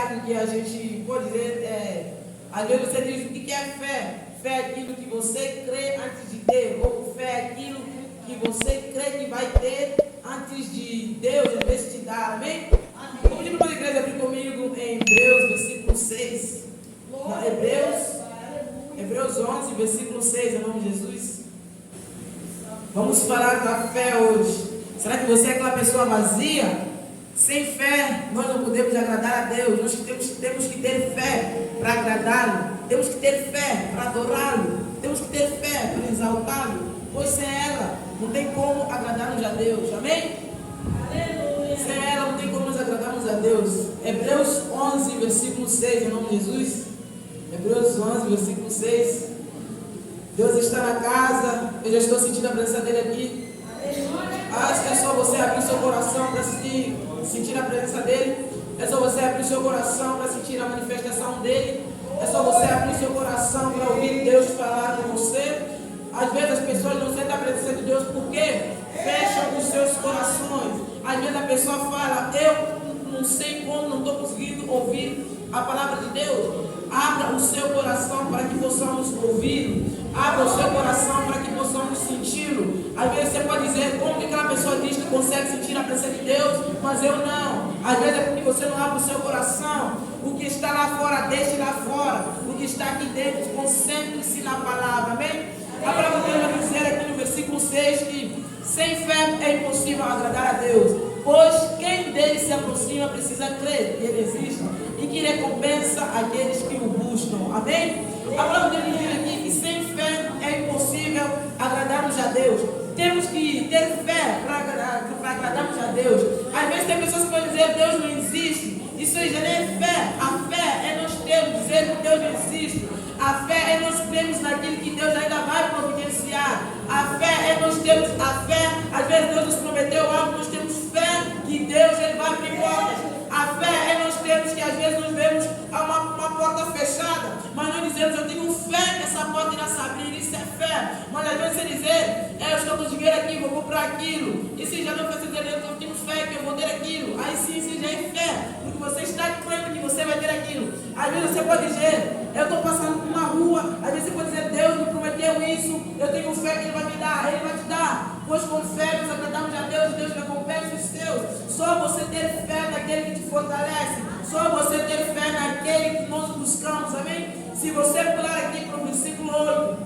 verdade que a gente pode dizer, às vezes você diz o que é fé? Fé é aquilo que você crê antes de ter, ou fé é aquilo que você crê que vai ter antes de Deus, às vezes, te dar, amém? Vamos pedir para a igreja abrir comigo em Hebreus, versículo 6. Hebreus 11, versículo 6, em nome de Jesus. Vamos falar da fé hoje. Será que você é aquela pessoa vazia? Sem fé, nós não podemos agradar a Deus. Nós temos que ter fé para agradá-lo. Temos que ter fé para adorá-lo. Temos que ter fé para exaltá-lo. Pois sem ela, não tem como agradarmos a Deus. Amém? Aleluia. Sem ela, não tem como nos agradarmos a Deus. Hebreus 11, versículo 6, em nome de Jesus. Hebreus 11, versículo 6. Deus está na casa. Eu já estou sentindo a presença dele aqui. Acho que é só você abrir seu coração para sentir a presença dele. É só você abrir seu coração para sentir a manifestação dele. É só você abrir seu coração para ouvir Deus falar com você. Às vezes as pessoas não sentem a presença de Deus porque fecham os seus corações. Às vezes a pessoa fala: eu não sei como, não estou conseguindo ouvir a palavra de Deus. Abra o seu coração para que possamos ouvi-lo. Abra o seu coração para que possamos senti-lo. Às vezes você pode dizer: como que aquela pessoa diz que consegue sentir a presença de Deus, mas eu não. Às vezes é porque você não abre o seu coração. O que está lá fora, deixe lá fora. O que está aqui dentro, concentre-se na palavra. Amém? A palavra de Deus vai dizer aqui no versículo 6 que sem fé é impossível agradar a Deus, pois quem dele se aproxima precisa crer que ele existe e que recompensa aqueles que o buscam. Amém? A palavra de Deus diz aqui que sem fé é impossível agradarmos a Deus. Temos que ter fé para agradarmos a Deus. Às vezes tem pessoas que podem dizer: Deus não existe. Isso aí já não é fé. A fé é nós termos dizer que Deus não existe. A fé é nós cremos naquilo que Deus ainda vai providenciar. A fé é nós termos a fé. Às vezes Deus nos prometeu algo, nós temos fé que Deus ele vai abrir portas. A fé é nós termos que às vezes nós vemos uma porta fechada, mas nós dizemos: eu tenho fé que essa porta irá se abrir. Isso é fé. Mas às vezes você dizer: eu estou com dinheiro aqui, vou comprar aquilo. E se já não faz dizer: eu tenho fé que eu vou ter aquilo. Aí sim, isso já é fé, porque você está crendo que você vai ter aquilo. Às vezes você pode dizer: eu estou passando por uma rua. Às vezes você pode dizer: Deus me prometeu isso, eu tenho fé que Ele vai me dar. Ele vai te dar. Pois com fé nós agradamos a Deus, Deus recompensa os seus. Só você ter fé naquele que te fortalece. Só você ter fé naquele que nós buscamos. Amém? Se você pular aqui para o versículo 8,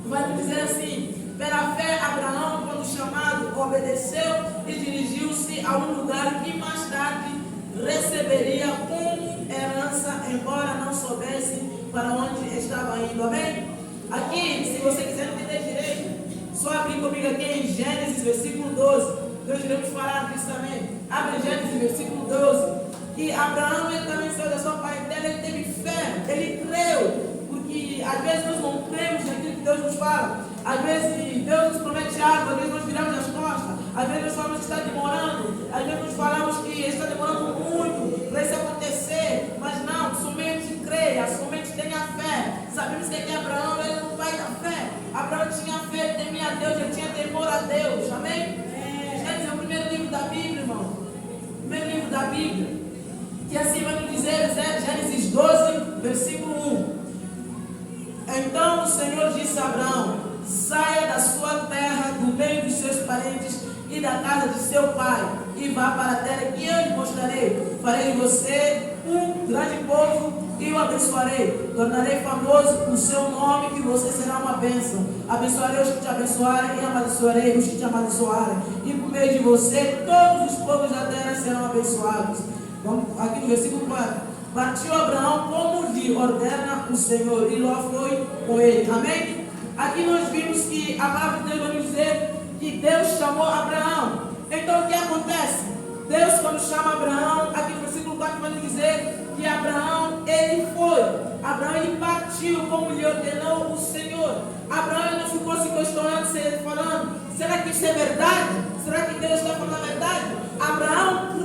vai me dizer assim: pela fé Abraão, quando chamado, obedeceu e dirigiu-se a um lugar que mais tarde receberia como herança, embora não soubesse para onde estava indo. Amém? Aqui, se você quiser entender direito, só abrir comigo aqui em Gênesis, versículo 12. Nós iremos falar disso também. Abre Gênesis, versículo 12. Que Abraão, ele também saiu da sua parentela, ele teve fé, ele creu. Porque às vezes nós não cremos naquilo que Deus nos fala. Às vezes Deus nos promete algo, às vezes nós viramos as costas. Às vezes nós falamos que está demorando. Às vezes nós falamos que está demorando muito para isso acontecer. Mas não, somente creia, somente tenha fé. Sabemos que Abraão era o pai da fé. Abraão tinha fé, ele temia a Deus, ele tinha temor a Deus. Amém? Gênesis é o primeiro livro da Bíblia, irmão. Primeiro livro da Bíblia. Que assim vai nos dizer, Gênesis 12, versículo 1. Então o Senhor disse a Abraão: saia da sua terra, do meio dos seus parentes e da casa de seu pai, e vá para a terra que eu lhe mostrarei. Farei de você um grande povo e o abençoarei. Tornarei famoso o seu nome e você será uma bênção. Abençoarei os que te abençoarem e amaldiçoarei os que te amaldiçoarem. E por meio de você todos os povos da terra serão abençoados. Vamos aqui no versículo 4. Partiu Abraão como lhe ordena o Senhor, e Ló foi com ele. Amém? Aqui nós vimos que a palavra de Deus vai nos dizer que Deus chamou Abraão. Então o que acontece? Deus, quando chama Abraão, aqui no versículo 4 vai nos dizer que Abraão, ele foi. Abraão, ele partiu como lhe ordenou o Senhor. Abraão não ficou se questionando, falando: será que isso é verdade? Será que Deus está falando a verdade? Abraão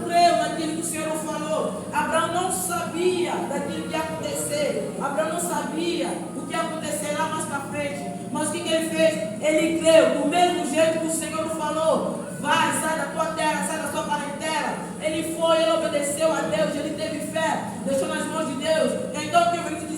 creu naquilo que o Senhor falou. Abraão não sabia daquilo que ia acontecer. Abraão não sabia o que ia acontecer lá mais para frente. Mas o que ele fez? Ele creu do mesmo jeito que o Senhor falou. Vai, sai da tua terra, sai da sua parentela. Ele foi, ele obedeceu a Deus, ele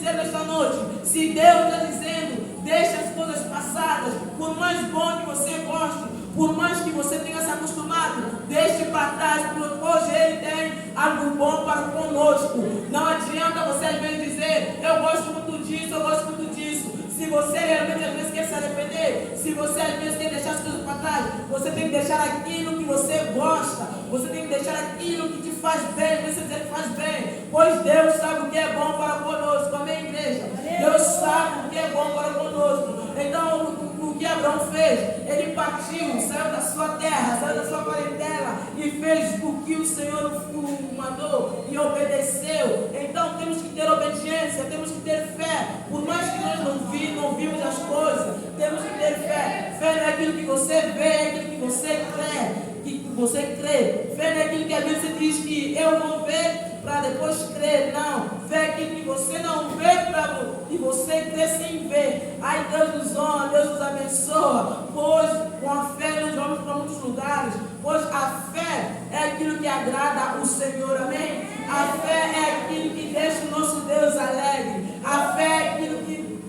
dizer nesta noite, se Deus está dizendo, deixa as coisas passadas, por mais bom que você goste, por mais que você tenha se acostumado, deixe para trás, porque hoje Ele tem algo bom para conosco. Não adianta você às vezes dizer, eu gosto muito disso, eu gosto muito disso. Se você realmente às vezes quer se arrepender, se você às vezes quer deixar as coisas para trás, você tem que deixar aquilo que você gosta, você tem que deixar aquilo que te faz bem, você dizer que faz bem, pois Deus sabe o que é bom para conosco, amém, igreja? Deus sabe o que é bom para conosco. Então, o que Abraão fez? Ele partiu, saiu da sua terra, saiu da sua parentela e fez o que o Senhor o mandou e obedeceu. Então, temos que ter obediência, temos que ter fé, por mais que nós não vimos as coisas, temos que ter fé. Fé não é aquilo que você vê, é aquilo que você crê. Fé não é aquilo que a Bíblia diz que eu vou ver para depois crer. Não, fé é aquilo que você não vê e você crê sem ver. Ai, Deus nos honra, Deus nos abençoa, pois com a fé nós vamos para muitos lugares, pois a fé é aquilo que agrada o Senhor, amém? A fé é aquilo que deixa o nosso Deus alegre, a fé é aquilo que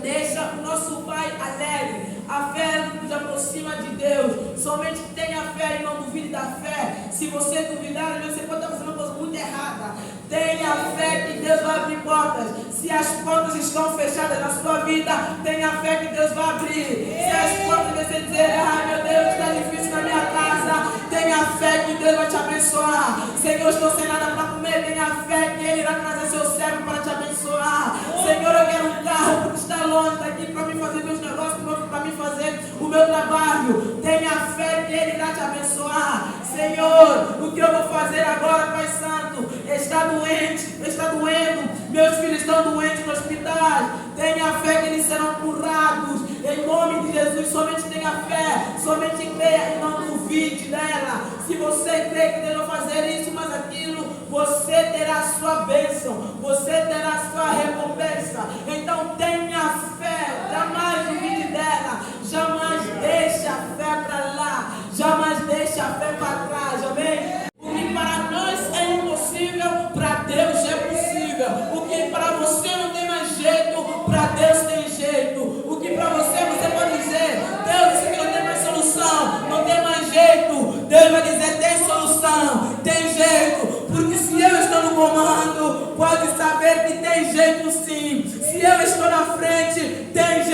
deixa o nosso Pai alegre. A fé nos aproxima de Deus. Somente tenha fé e não duvide da fé. Se você duvidar, você pode estar fazendo uma coisa muito errada. Tenha fé que Deus vai abrir portas. Se as portas estão fechadas na sua vida, tenha fé que Deus vai abrir. Se as portas você dizer, meu Deus, está difícil na minha casa, tenha fé que Deus vai te abençoar. Senhor, estou sem nada para comer, tenha fé que Ele irá trazer seu servo para te abençoar. Senhor, eu quero um carro porque está longe daqui para mim fazer meus negócios, para mim fazer o meu trabalho. Tenha fé que Ele irá te abençoar. Senhor, o que eu vou fazer agora, Pai Santo? Está doendo, meus filhos estão doentes no hospital. Tenha fé que eles serão curados. Em nome de Jesus, somente tenha fé, somente creia e não duvide dela. Se você crê que Deus vai fazer isso, mas aquilo, você terá a sua bênção, você terá a sua recompensa. Então tenha fé, jamais duvide dela, jamais deixe a fé para lá, jamais deixe a fé para trás, amém? O que para nós é impossível, para Deus é possível. O que para você não tem mais jeito, para Deus tem jeito. O que para você pode dizer, Deus, isso aqui não tem mais solução, não tem mais jeito. Deus vai dizer, tem solução, tem jeito. Porque se eu estou no comando, pode saber que tem jeito sim. Se eu estou na frente, tem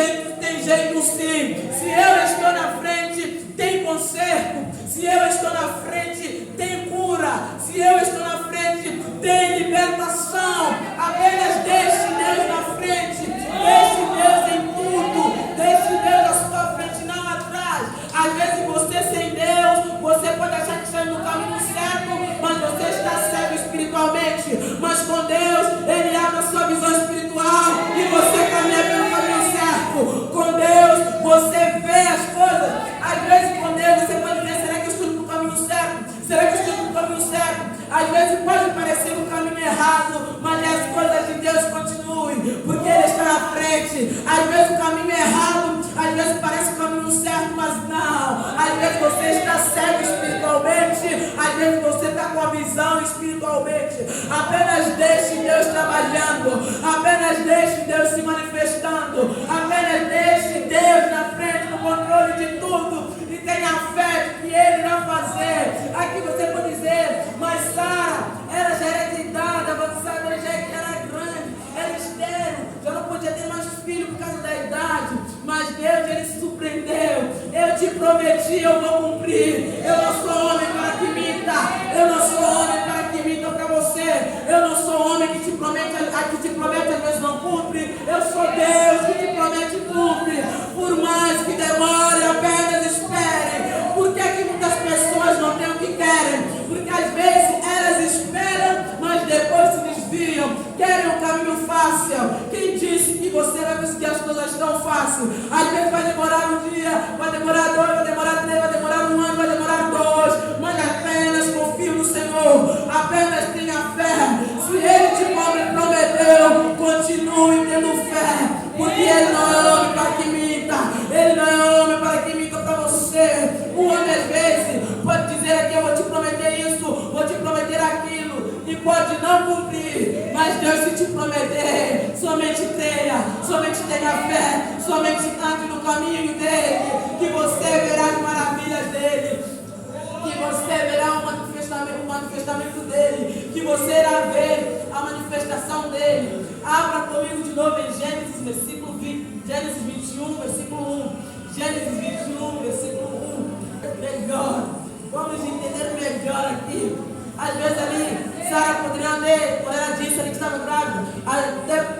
jeito sim. Se eu estou na frente, tem conserto. Se eu estou na frente, tem cura. Se eu estou na frente, tem libertação. Apenas deixe Deus na frente. Deixe Deus em tudo. Deixe Deus à sua frente, não atrás. Às vezes você sem Deus, você pode achar que está no caminho certo, mas você está cego espiritualmente. Mas com Deus, Ele abre a sua visão espiritual e você caminha pelo caminho certo. Com Deus, você vê as coisas. Às vezes com Deus você pode dizer, será que eu estou no caminho certo? Será que eu estou no caminho certo? Às vezes pode parecer um caminho errado, mas as coisas de Deus continuem, porque Ele está na frente. Às vezes o caminho é errado, às vezes parece o caminho certo, mas não. Às vezes você está cego espiritualmente, às vezes você está com a visão espiritualmente. Apenas deixe Deus trabalhando, apenas deixe Deus se manifestando, apenas deixe Deus na frente, no controle de tudo, e tenha fé que Ele irá fazer. Aqui você pode dizer, mas Sara, ela já era de idade avançada, ela já era grande, era estéril, já não podia ter mais filho por causa da idade, mas Deus, Ele se surpreendeu. Eu te prometi, eu vou cumprir. Eu não sou homem para que minta, eu não sou homem para que minta para você, eu não sou homem que te promete, às vezes não cumpre. Eu sou Deus que te promete e cumpre. Por mais que demore, apenas espere. Por que que muitas pessoas não têm o que querem? Porque às vezes elas esperam, mas depois se desviam, querem um caminho fácil. Quem disse que você vai conseguir as coisas tão fácil? Às vezes vai demorar um dia, vai demorar 2, vai demorar 3, vai demorar 1 ano, vai demorar 2, mas apenas confie no Senhor, apenas tenha fé. Se Ele te prometeu, continue tendo fé, porque Ele não é homem para que minta, Ele não é homem para que minta para você. O homem às vezes pode dizer aqui, eu vou te prometer isso, vou te prometer aquilo, e pode não cumprir, mas Deus se te prometer, só Somente creia, somente tenha fé, somente ande no caminho dele, que você verá as maravilhas dele, que você verá o manifestamento dele, que você irá ver a manifestação dele. Abra comigo de novo em Gênesis 21, versículo 1. Gênesis 21, versículo 1. Melhor, vamos entender melhor aqui. Às vezes ali, Sara poderia ler, quando ela disse ali que estava grávida,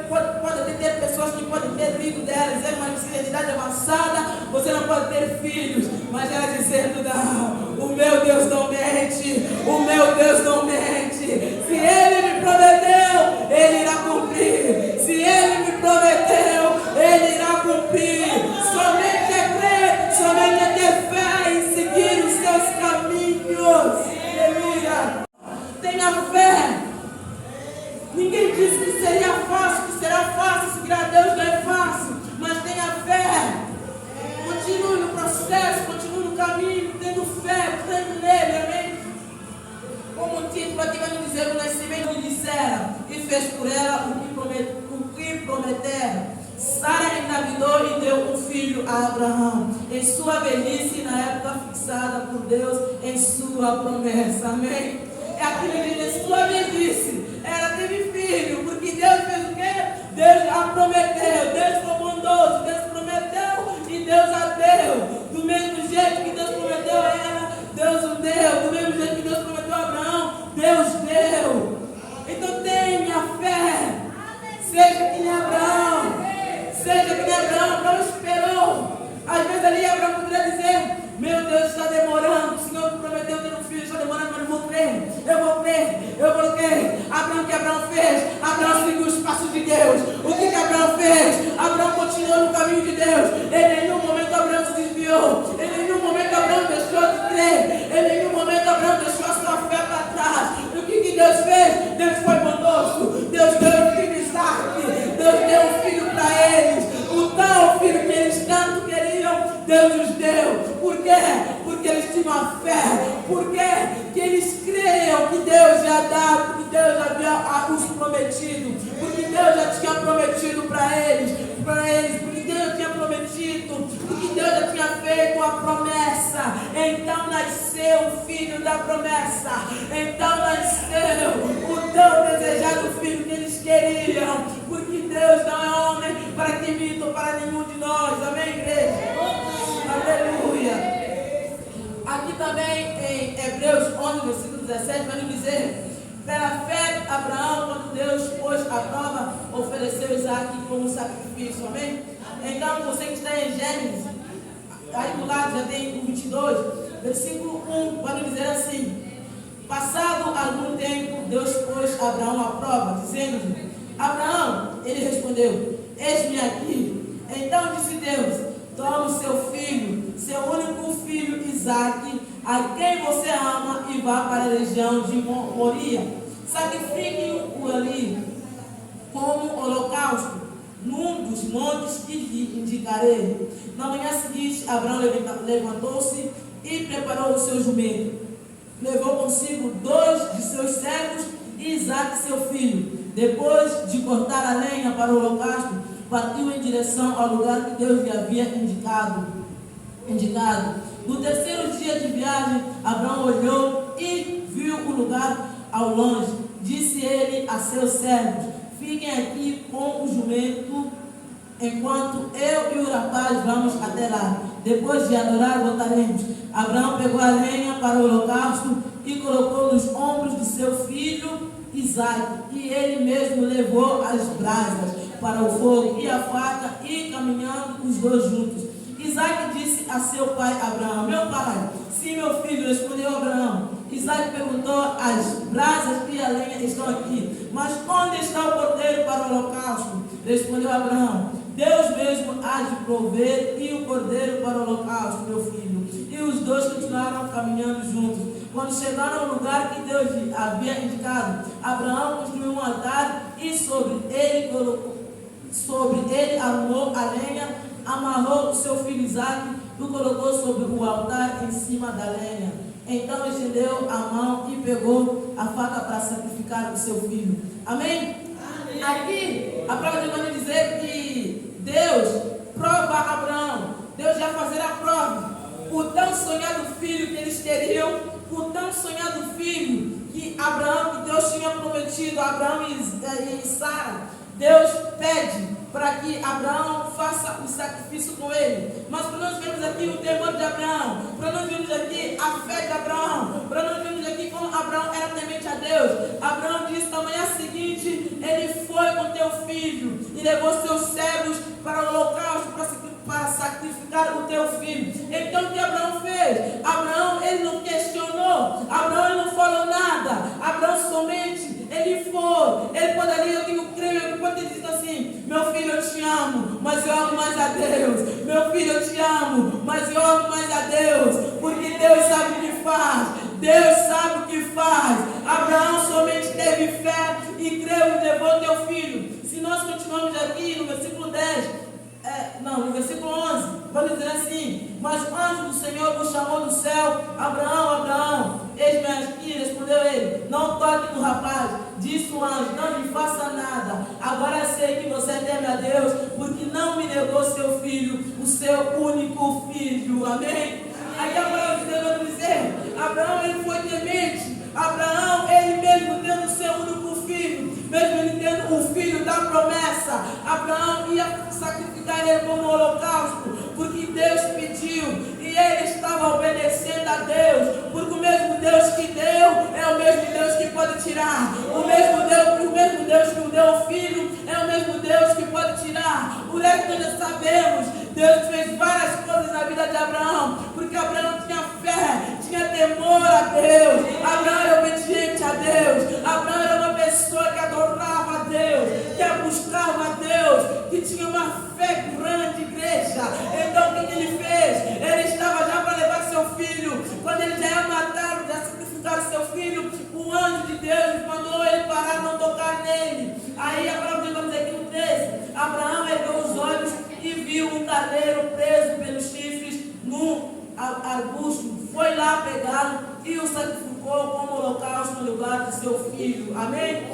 pode ter pessoas que podem ter vindo dela, dizer uma idade avançada, você não pode ter filhos, mas ela dizendo, não, o meu Deus não mente, o meu Deus não mente, se Ele me prometeu, Ele irá cumprir, se Ele me prometeu, Ele irá cumprir, somente é crer, somente é ter fé e seguir os seus caminhos. Aleluia! Tenha fé. Ninguém disse que seria fácil, que será fácil, seguir a Deus não é fácil, mas tenha fé. Continue no processo, continue no caminho, tendo fé, crendo nele, amém? Como o título aqui vai nos dizer, o nascimento lhe dissera e fez por ela o que prometera. Sara engravidou e deu um filho a Abraão, em sua velhice, na época fixada por Deus, em sua promessa, amém? É aquilo que diz, em sua velhice, ela teve filho, porque Deus fez o quê? Deus a prometeu, Deus foi bondoso, Deus prometeu e Deus a deu. Do mesmo jeito que Deus prometeu a ela, Deus o deu. Do mesmo jeito que Deus prometeu a Abraão, Deus deu. Então tenha fé, seja que nem Abraão. Seja que nem Abraão, não esperou. Às vezes ali Abraão poderia dizer, meu Deus, está demorando, o Senhor me prometeu ter um filho, está demorando, mas eu vou crer, eu vou crer. Abraão, o que Abraão fez? Abraão seguiu os passos de Deus. O que Abraão fez? Abraão continuou no caminho de Deus. Em nenhum momento Abraão se desviou, em nenhum momento Abraão deixou de crer, em nenhum momento Abraão deixou a sua fé para trás. E o que Deus fez? Deus foi bondoso, Deus deu o filho de Isaac, Deus deu um filho para eles, o tal filho que eles tanto queriam, Deus os deu. Por quê? Porque eles tinham a fé. Por quê? Que eles creiam que Deus ia dar, porque Deus havia os prometido, porque Deus já tinha prometido para eles, porque Deus tinha prometido, porque Deus já tinha feito a promessa. Então nasceu o filho da promessa, então nasceu o tão desejado filho que eles queriam, porque Deus não é homem para que minta ou para nenhum de nós, amém, igreja? Aleluia! Aqui também em Hebreus 11, versículo 17, vai nos dizer, pela fé Abraão, quando Deus pôs à prova, ofereceu Isaac como sacrifício, amém? Então você que está em Gênesis, aí do lado já tem o 22, versículo 1, vai nos dizer assim, passado algum tempo, Deus pôs Abraão à prova, dizendo-lhe, Abraão, ele respondeu, eis-me aqui. Então disse Deus, toma o seu filho, seu único filho Isaque, a quem você ama, e vá para a região de Moria. Sacrifique-o ali como holocausto, num dos montes que lhe indicarei. Na manhã seguinte, Abraão levantou-se e preparou o seu jumento. Levou consigo 2 de seus servos e Isaque, seu filho. Depois de cortar a lenha para o holocausto, partiu em direção ao lugar que Deus lhe havia indicado. No terceiro dia de viagem, Abraão olhou e viu o lugar ao longe. Disse ele a seus servos, fiquem aqui com o jumento, enquanto eu e o rapaz vamos até lá. Depois de adorar, voltaremos. Abraão pegou a lenha para o holocausto e colocou nos ombros de seu filho Isaque, e ele mesmo levou as brasas para o fogo e a faca, e caminhando os dois juntos. Isaque disse a seu pai Abraão, meu pai. Sim, meu filho, respondeu Abraão. Isaque perguntou, as brasas e a lenha estão aqui, mas onde está o cordeiro para o holocausto? Respondeu Abraão, Deus mesmo há de prover e o cordeiro para o holocausto, meu filho. E os dois continuaram caminhando juntos. Quando chegaram ao lugar que Deus lhe havia indicado, Abraão construiu um altar e sobre ele armou a lenha, amarrou o seu filho Isaque e o colocou sobre o altar em cima da lenha. Então estendeu a mão e pegou a faca para sacrificar o seu filho. Amém? Aqui, a palavra de Deus vai dizer que Deus prova Abraão. Deus já fazer a prova. O tão sonhado filho que eles teriam, o tão sonhado filho que Abraão, que Deus tinha prometido a Abraão e Sara. Deus pede para que Abraão faça o sacrifício com ele. Mas para nós vermos aqui o temor de Abraão, para nós vermos aqui a fé de Abraão, para nós vermos aqui como Abraão era temente a Deus. Abraão disse na manhã seguinte, ele foi com teu filho e levou seus servos para o holocausto, para sacrificar o teu filho. Então o que Abraão fez? Abraão, ele não questionou, Abraão ele não falou nada, Abraão somente, ele foi, ele poderia, eu creio, ele pode ter dito assim, meu filho eu te amo, mas eu amo mais a Deus, meu filho eu te amo, mas eu amo mais a Deus, porque Deus sabe o que faz, Deus sabe o que faz. Abraão somente teve fé e creu e levou teu filho. Se nós continuamos aqui no versículo 10, no versículo 11, vai dizer assim: mas o anjo do Senhor o chamou do céu, Abraão, Abraão, eis-me aqui, respondeu ele, não toque no rapaz. Disse o anjo, não lhe faça nada, agora sei que você teme a Deus, porque não me negou seu filho, o seu único filho. Amém? Aí a palavra de Deus vai dizer, Abraão ele foi temente, Abraão ele mesmo tendo seu único filho, mesmo ele tendo o filho da promessa, Abraão ia sacrificar ele como holocausto, porque Deus pediu, e ele estava obedecendo a Deus, porque o mesmo Deus que deu, é o mesmo Deus que pode tirar, o mesmo Deus que deu o filho, é o mesmo Deus que pode tirar. Por isso que nós sabemos, Deus fez várias coisas na vida de Abraão, porque Abraão tinha fé, tinha temor a Deus, Abraão era obediente a Deus, Abraão era uma pessoa que adorava a Deus, que buscava a Deus, que tinha uma fé grande, igreja. Então o que ele fez? Ele estava já para levar seu filho, quando ele já ia matar, já sacrificar seu filho, o anjo de Deus mandou ele parar, não tocar nele. Aí a palavra de Deus vai dizer aqui no 13, Abraão ergueu os olhos e viu um carneiro preso pelos chifres no arbusto, foi lá pegá-lo e o sacrificou como holocausto no lugar de seu filho. Amém?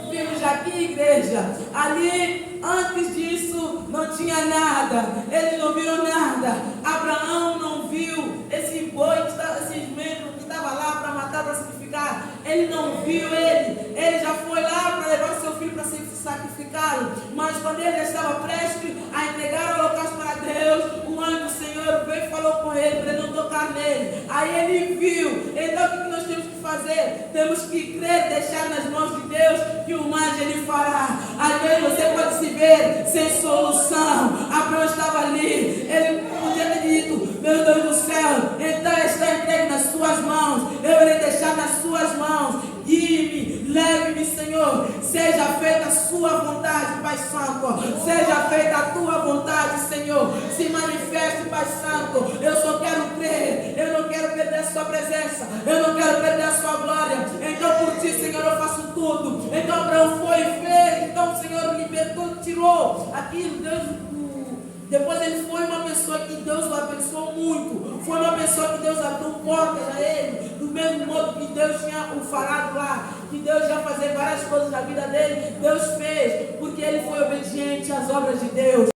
Vimos aqui, igreja, ali antes disso não tinha nada, eles não viram nada. Abraão não viu esse boi, esse jumento que estava lá para matar, para sacrificar, ele não viu ele já foi lá para levar seu filho para sacrificá-lo, mas quando ele estava prestes a entregar o holocausto para Deus, o anjo do Senhor veio e falou com ele para ele não tocar nele. Aí ele viu. Então o que nós temos que fazer? Temos que crer, deixar nas mãos de Deus, que o mais ele fará. Às vezes você pode se ver sem solução. Abraão estava ali, ele podia ter dito, meu Deus do céu, então está entregue nas suas mãos, eu irei deixar nas suas mãos, guie-me, leve-me, Senhor, seja feita a sua vontade, Pai Santo, seja feita a tua vontade, Senhor, se manifeste, Pai Santo. Eu só quero crer, eu não quero perder a sua presença, eu não quero perder a sua glória. Então por ti, Senhor, eu faço tudo. Então Abraão foi e fez, então o Senhor libertou, tirou aquilo, Deus. Depois ele foi uma pessoa que Deus o abençoou muito. Foi uma pessoa que Deus abriu portas a ele. Do mesmo modo que Deus tinha o falado lá, que Deus ia fazer várias coisas na vida dele, Deus fez, porque ele foi obediente às obras de Deus.